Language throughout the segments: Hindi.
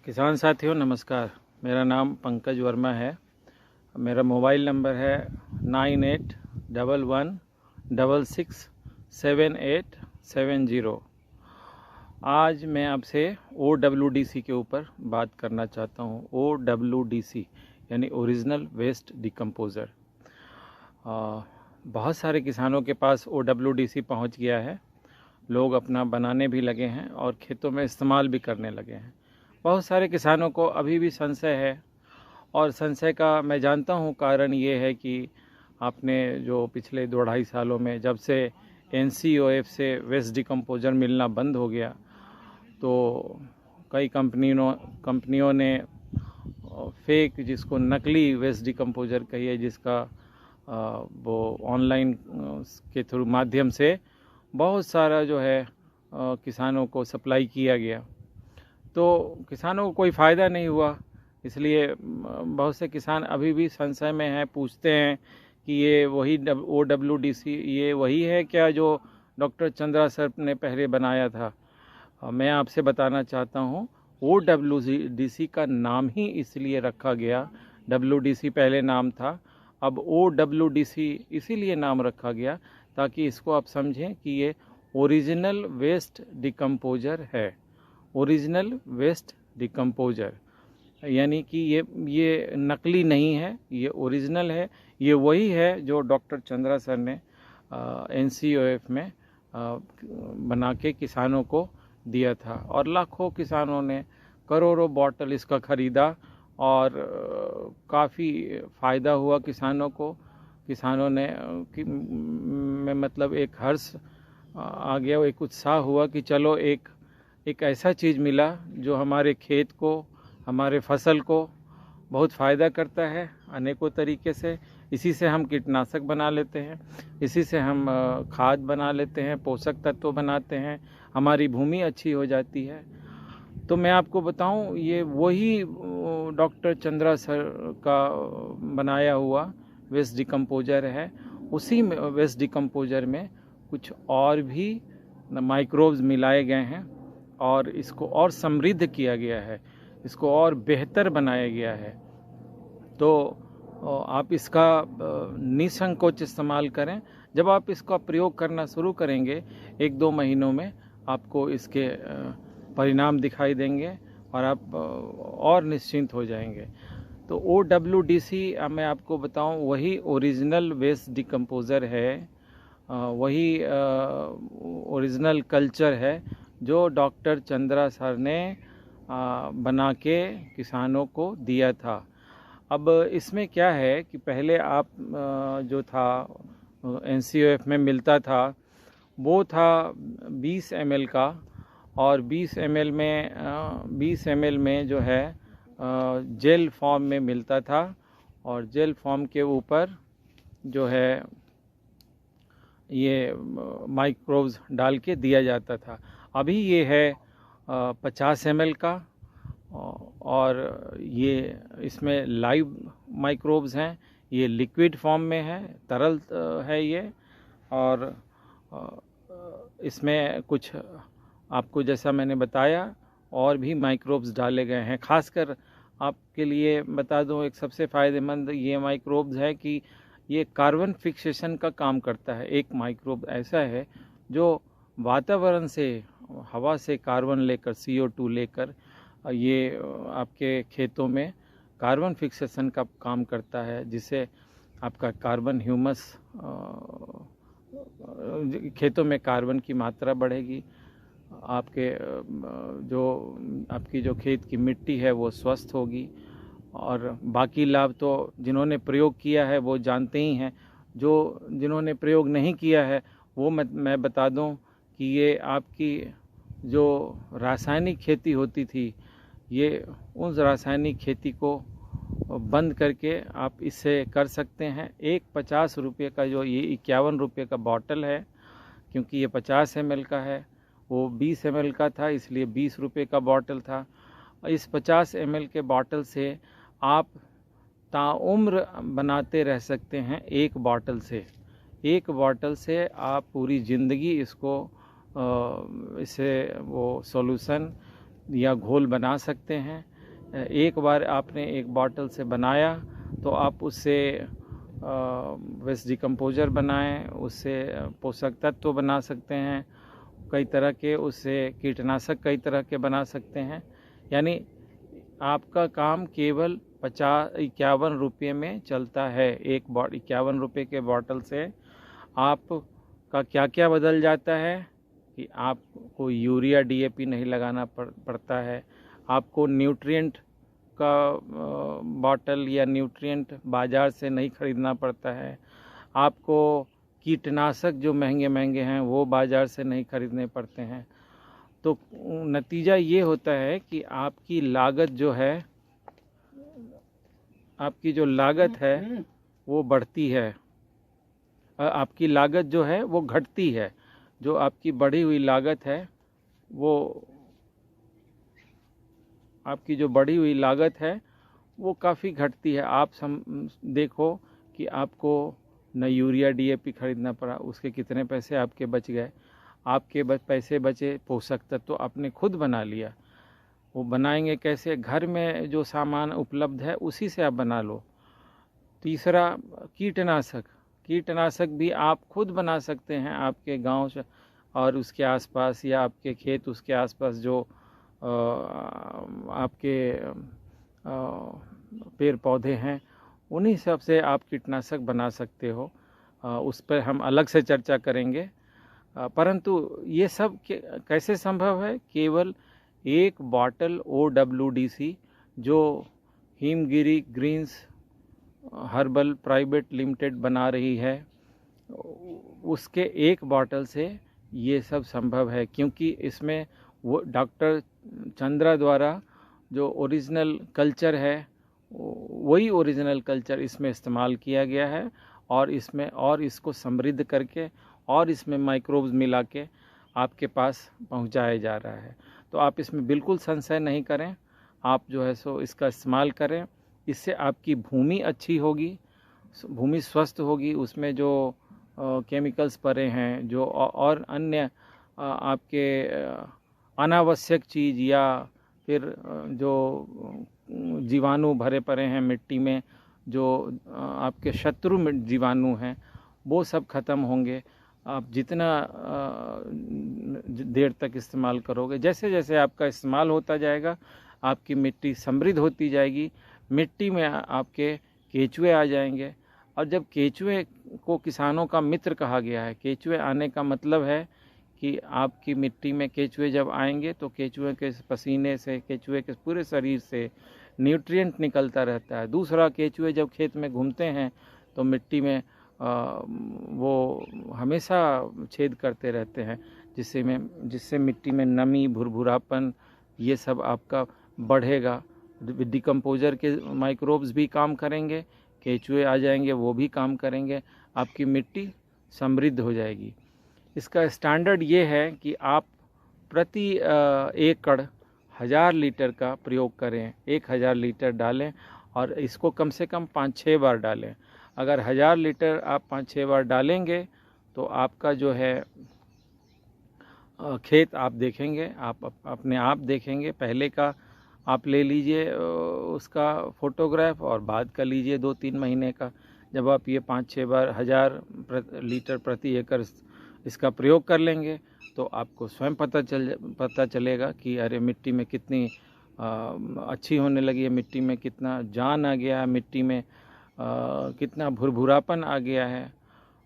किसान साथियों नमस्कार। मेरा नाम पंकज वर्मा है। मेरा मोबाइल नंबर है 9811667870। आज मैं आपसे OWDC के ऊपर बात करना चाहता हूँ। OWDC यानी ओरिजिनल वेस्ट डिकम्पोज़र। बहुत सारे किसानों के पास OWDC पहुँच गया है। लोग अपना बनाने भी लगे हैं और खेतों में इस्तेमाल भी करने लगे हैं। बहुत सारे किसानों को अभी भी संशय है, और संशय का मैं जानता हूँ कारण ये है कि आपने जो पिछले 2-2.5 सालों में जब से NCOF से वेस्ट डिकम्पोज़र मिलना बंद हो गया, तो कई कंपनियों ने फेक, जिसको नकली वेस्ट डिकम्पोज़र कहिए, जिसका वो ऑनलाइन के थ्रू माध्यम से बहुत सारा जो है किसानों को सप्लाई किया गया। तो किसानों को कोई फ़ायदा नहीं हुआ, इसलिए बहुत से किसान अभी भी संशय में हैं, पूछते हैं कि ये वही OWDC ये वही है क्या जो डॉक्टर चंद्रा सर ने पहले बनाया था। मैं आपसे बताना चाहता हूँ, OWDC का नाम ही इसलिए रखा गया। WDC पहले नाम था, अब OWDC इसीलिए नाम रखा गया ताकि इसको आप समझें कि ये ओरिजिनल वेस्ट डिकम्पोज़र है। ओरिजिनल वेस्ट डिकम्पोज़र यानी कि ये नकली नहीं है, ये ओरिजिनल है। ये वही है जो डॉक्टर चंद्रा सर ने NCOF में बना के किसानों को दिया था, और लाखों किसानों ने करोड़ों बॉटल इसका ख़रीदा और काफ़ी फ़ायदा हुआ किसानों को। किसानों ने मतलब एक हर्ष आ गया, एक उत्साह हुआ कि चलो एक ऐसा चीज़ मिला जो हमारे खेत को, हमारे फसल को बहुत फ़ायदा करता है अनेकों तरीके से। इसी से हम कीटनाशक बना लेते हैं, इसी से हम खाद बना लेते हैं, पोषक तत्व बनाते हैं, हमारी भूमि अच्छी हो जाती है। तो मैं आपको बताऊं, ये वही डॉक्टर चंद्रा सर का बनाया हुआ वेस्ट डिकम्पोज़र है। उसी में वेस्ट डिकम्पोज़र में कुछ और भी माइक्रोब्स मिलाए गए हैं और इसको और समृद्ध किया गया है, इसको और बेहतर बनाया गया है। तो आप इसका निसंकोच इस्तेमाल करें। जब आप इसका प्रयोग करना शुरू करेंगे, 1-2 महीनों में आपको इसके परिणाम दिखाई देंगे और आप और निश्चिंत हो जाएंगे। तो OWDC मैं आपको बताऊं, वही ओरिजिनल वेस्ट डिकम्पोज़र है, वही ओरिजिनल कल्चर है जो डॉक्टर चंद्रा सर ने बना के किसानों को दिया था। अब इसमें क्या है कि पहले आप जो था NCOF में मिलता था, वो था 20 ml का, और 20 ml में जो है जेल फॉर्म में मिलता था, और जेल फॉर्म के ऊपर जो है ये माइक्रोब्स डाल के दिया जाता था। अभी ये है 50 ml का, और ये इसमें लाइव माइक्रोब्स हैं। ये लिक्विड फॉर्म में है, तरल है ये, और इसमें कुछ आपको जैसा मैंने बताया और भी माइक्रोब्स डाले गए हैं। खासकर आपके लिए बता दूं, एक सबसे फ़ायदेमंद ये माइक्रोब्स है कि ये कार्बन फिक्सेशन का काम करता है। एक माइक्रोब ऐसा है जो वातावरण से, हवा से कार्बन लेकर, CO2 लेकर ये आपके खेतों में कार्बन फिक्सेशन का काम करता है, जिससे आपका कार्बन ह्यूमस, खेतों में कार्बन की मात्रा बढ़ेगी, आपकी जो खेत की मिट्टी है वो स्वस्थ होगी, और बाकी लाभ तो जिन्होंने प्रयोग किया है वो जानते ही हैं। जिन्होंने प्रयोग नहीं किया है वो मैं बता दूं कि ये आपकी जो रासायनिक खेती होती थी, ये उस रासायनिक खेती को बंद करके आप इससे कर सकते हैं। एक 50 रुपये का, जो ये 51 रुपये का बॉटल है, क्योंकि ये 50 ml का है, वो 20 ml का था इसलिए 20 रुपये का बॉटल था। इस 50 ml के बॉटल से आप ताउम्र बनाते रह सकते हैं। एक बॉटल से आप पूरी ज़िंदगी इसे वो सॉल्यूशन या घोल बना सकते हैं। एक बार आपने एक बॉटल से बनाया तो आप उससे वेस्ट डिकम्पोजर बनाएं, उससे पोषक तत्व बना सकते हैं कई तरह के, उससे कीटनाशक कई तरह के बना सकते हैं। यानी आपका काम केवल 51 रुपये में चलता है। 51 रुपये के बॉटल से आपका क्या क्या बदल जाता है कि आपको यूरिया DAP नहीं लगाना पड़ता है, आपको न्यूट्रिएंट का बॉटल या न्यूट्रिएंट बाज़ार से नहीं ख़रीदना पड़ता है, आपको कीटनाशक जो महंगे महंगे हैं वो बाज़ार से नहीं खरीदने पड़ते हैं। तो नतीजा ये होता है कि आपकी लागत जो है, आपकी जो लागत है वो बढ़ती है, आपकी लागत जो है वो घटती है। जो आपकी बढ़ी हुई लागत है वो, आपकी जो बढ़ी हुई लागत है वो काफ़ी घटती है। आप देखो कि आपको न यूरिया DAP खरीदना पड़ा, उसके कितने पैसे आपके बच गए। आपके पैसे बचे, पोषक तत्व तो आपने खुद बना लिया। वो बनाएंगे कैसे? घर में जो सामान उपलब्ध है उसी से आप बना लो। तीसरा, कीटनाशक भी आप खुद बना सकते हैं। आपके गांव से और उसके आसपास, या आपके खेत उसके आसपास जो आपके पेड़ पौधे हैं, उन्हीं सब से आप कीटनाशक बना सकते हो। उस पर हम अलग से चर्चा करेंगे। परंतु ये सब कैसे संभव है? केवल एक बॉटल OWDC जो Himgiri greens herbal private limited बना रही है, उसके एक बॉटल से ये सब संभव है। क्योंकि इसमें वो डॉक्टर चंद्रा द्वारा जो ओरिजिनल कल्चर है, वही ओरिजिनल कल्चर इसमें इस्तेमाल किया गया है, और इसमें और इसको समृद्ध करके और इसमें माइक्रोब्स मिला के आपके पास पहुंचाया जा रहा है। तो आप इसमें बिल्कुल संशय नहीं करें, आप जो है सो इसका इस्तेमाल करें। इससे आपकी भूमि अच्छी होगी, भूमि स्वस्थ होगी, उसमें जो केमिकल्स पड़े हैं, जो और अन्य आपके अनावश्यक चीज़ या फिर जो जीवाणु भरे पड़े हैं मिट्टी में, जो आपके शत्रु जीवाणु हैं, वो सब ख़त्म होंगे। आप जितना देर तक इस्तेमाल करोगे, जैसे जैसे आपका इस्तेमाल होता जाएगा, आपकी मिट्टी समृद्ध होती जाएगी। मिट्टी में आपके केचुए आ जाएंगे, और जब केचुए को किसानों का मित्र कहा गया है, केचुए आने का मतलब है कि आपकी मिट्टी में केचुए जब आएंगे तो केचुए के पसीने से, केचुए के पूरे शरीर से न्यूट्रिएंट निकलता रहता है। दूसरा, केचुए जब खेत में घूमते हैं तो मिट्टी में वो हमेशा छेद करते रहते हैं, जिससे मिट्टी में नमी, भुरभुरापन, ये सब आपका बढ़ेगा। डिकम्पोजर के माइक्रोब्स भी काम करेंगे, केचुए आ जाएंगे, वो भी काम करेंगे, आपकी मिट्टी समृद्ध हो जाएगी। इसका स्टैंडर्ड ये है कि आप प्रति एकड़ 1000 लीटर का प्रयोग करें, 1000 लीटर डालें, और इसको कम से कम 5-6 बार डालें। अगर 1000 लीटर आप 5-6 बार डालेंगे तो आपका जो है खेत आप देखेंगे, आप अपने आप देखेंगे। पहले का आप ले लीजिए उसका फ़ोटोग्राफ, और बाद का लीजिए 2-3 महीने का। जब आप ये 5-6 बार 1000 लीटर प्रति एकड़ इसका प्रयोग कर लेंगे तो आपको स्वयं पता चलेगा कि अरे मिट्टी में कितनी अच्छी होने लगी है, मिट्टी में कितना जान आ गया है, मिट्टी में कितना भुरभुरापन आ गया है,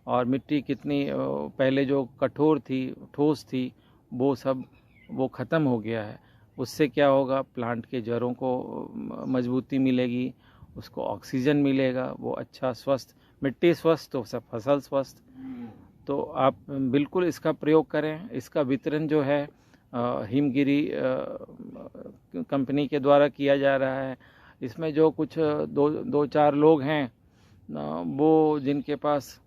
और मिट्टी कितनी पहले जो कठोर थी, ठोस थी, वो ख़त्म हो गया है। उससे क्या होगा? प्लांट के जड़ों को मजबूती मिलेगी, उसको ऑक्सीजन मिलेगा, वो अच्छा स्वस्थ, मिट्टी स्वस्थ तो सब फसल स्वस्थ। तो आप बिल्कुल इसका प्रयोग करें। इसका वितरण जो है हिमगिरी कंपनी के द्वारा किया जा रहा है। इसमें जो कुछ 2-4 लोग हैं, वो जिनके पास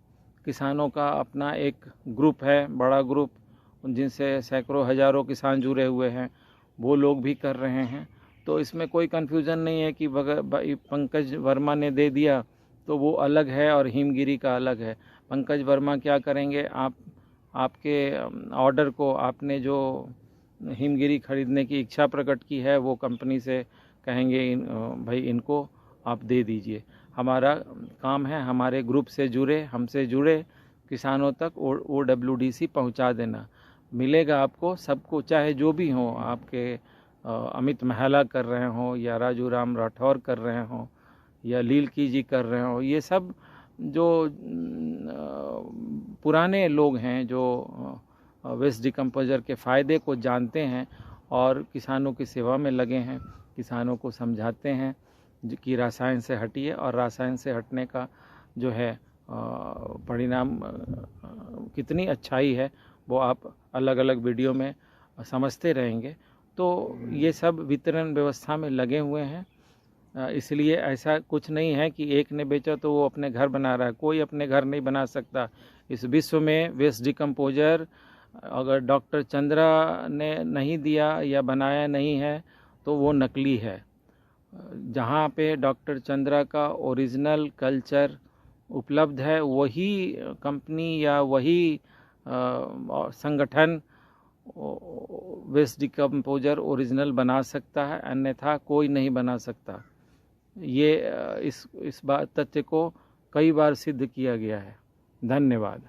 किसानों का अपना एक ग्रुप है, बड़ा ग्रुप, जिनसे सैकड़ों हज़ारों किसान जुड़े हुए हैं, वो लोग भी कर रहे हैं। तो इसमें कोई कन्फ्यूज़न नहीं है कि पंकज वर्मा ने दे दिया तो वो अलग है और हिमगिरी का अलग है। पंकज वर्मा क्या करेंगे? आपके ऑर्डर को, आपने जो हिमगिरी खरीदने की इच्छा प्रकट की है, वो कंपनी से कहेंगे भाई इनको आप दे दीजिए। हमारा काम है हमारे ग्रुप से जुड़े, हमसे जुड़े किसानों तक OWDC पहुंचा देना। मिलेगा आपको सबको, चाहे जो भी हो, आपके अमित महिला कर रहे हो या राजू राम राठौर कर रहे हो या लीलकी जी कर रहे हो, ये सब जो पुराने लोग हैं जो वेस्ट डिकम्पोजर के फ़ायदे को जानते हैं और किसानों की सेवा में लगे हैं, किसानों को समझाते हैं कि रासायन से हटिए, और रासायन से हटने का जो है परिणाम कितनी अच्छाई है वो आप अलग अलग वीडियो में समझते रहेंगे। तो ये सब वितरण व्यवस्था में लगे हुए हैं, इसलिए ऐसा कुछ नहीं है कि एक ने बेचा तो वो अपने घर बना रहा है। कोई अपने घर नहीं बना सकता इस विश्व में। वेस्ट डिकम्पोजर अगर डॉक्टर चंद्रा ने नहीं दिया या बनाया नहीं है तो वो नकली है। जहाँ पे डॉक्टर चंद्रा का ओरिजिनल कल्चर उपलब्ध है वही कंपनी या वही संगठन वेस्ट डिकम्पोजर ओरिजिनल बना सकता है, अन्यथा कोई नहीं बना सकता। ये इस बात तथ्य को कई बार सिद्ध किया गया है। धन्यवाद।